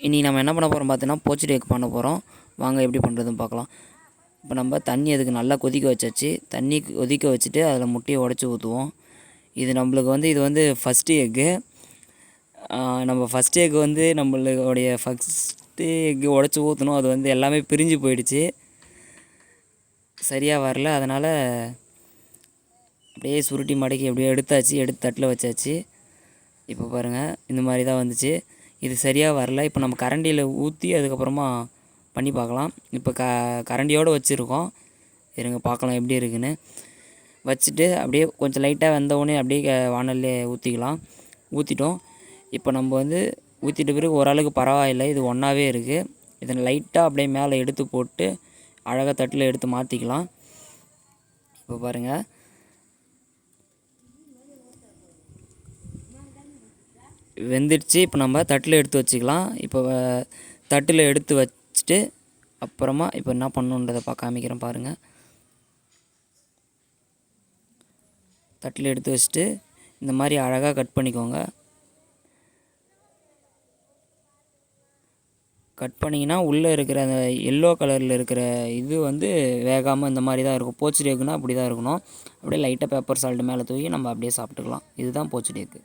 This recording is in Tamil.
இன்றைக்கி நம்ம என்ன பண்ண போகிறோம் பார்த்தீங்கன்னா போச்சடி எக் பண்ண போகிறோம். வாங்க எப்படி பண்ணுறதுன்னு பார்க்கலாம். இப்போ நம்ம தண்ணி அதுக்கு நல்லா கொதிக்க வச்சாச்சு. தண்ணி கொதிக்க வச்சுட்டு அதில் முட்டையை உடச்சி ஊற்றுவோம். இது நம்மளுக்கு இது ஃபஸ்ட்டு எக்கு. நம்ம ஃபஸ்ட்டு எக் நம்மளுடைய ஃபஸ்ட்டு எக்கு உடச்சி ஊற்றணும். அது எல்லாமே பிரிஞ்சு போயிடுச்சு, சரியாக வரல. அதனால் அப்படியே சுருட்டி மடக்கி அப்படியே எடுத்தாச்சு. எடுத்து தட்டில் வச்சாச்சு. இப்போ பாருங்கள், இந்த மாதிரி தான் வந்துச்சு. இது சரியாக வரல. இப்போ நம்ம கரண்டியில் ஊற்றி அதுக்கப்புறமா பண்ணி பார்க்கலாம். இப்போ கரண்டியோடு வச்சுருக்கோம். இருங்க பார்க்கலாம் எப்படி இருக்குன்னு. வச்சுட்டு அப்படியே கொஞ்சம் லைட்டாக வெந்தவுடனே அப்படியே வானல்லே ஊற்றிக்கலாம். ஊற்றிட்டோம். இப்போ நம்ம ஊற்றிட்ட பிறகு ஓரளவுக்கு பரவாயில்லை, இது ஒன்றாவே இருக்குது. இதை லைட்டாக அப்படியே மேலே எடுத்து போட்டு அழகாக தட்டில் எடுத்து மாற்றிக்கலாம். இப்போ பாருங்கள், வெந்துடுச்சு. இப்போ நம்ம தட்டில் எடுத்து வச்சுக்கலாம். இப்போ தட்டில் எடுத்து வச்சுட்டு அப்புறமா இப்போ என்ன பண்ணணுன்றதை காமிக்கிறேன் பாருங்கள். தட்டில் எடுத்து வச்சுட்டு இந்த மாதிரி அழகாக கட் பண்ணிக்கோங்க. கட் பண்ணிங்கன்னா உள்ளே இருக்கிற அந்த எல்லோ கலரில் இருக்கிற இது வேகாமல் இந்த மாதிரி தான் இருக்கும். போச்சடி எக்குன்னா அப்படி தான் இருக்கணும். அப்படியே லைட்டாக பெப்பர் சால்ட்டு மேலே தூக்கி நம்ம அப்படியே சாப்பிட்டுக்கலாம். இதுதான் போச்சடி எக்கு.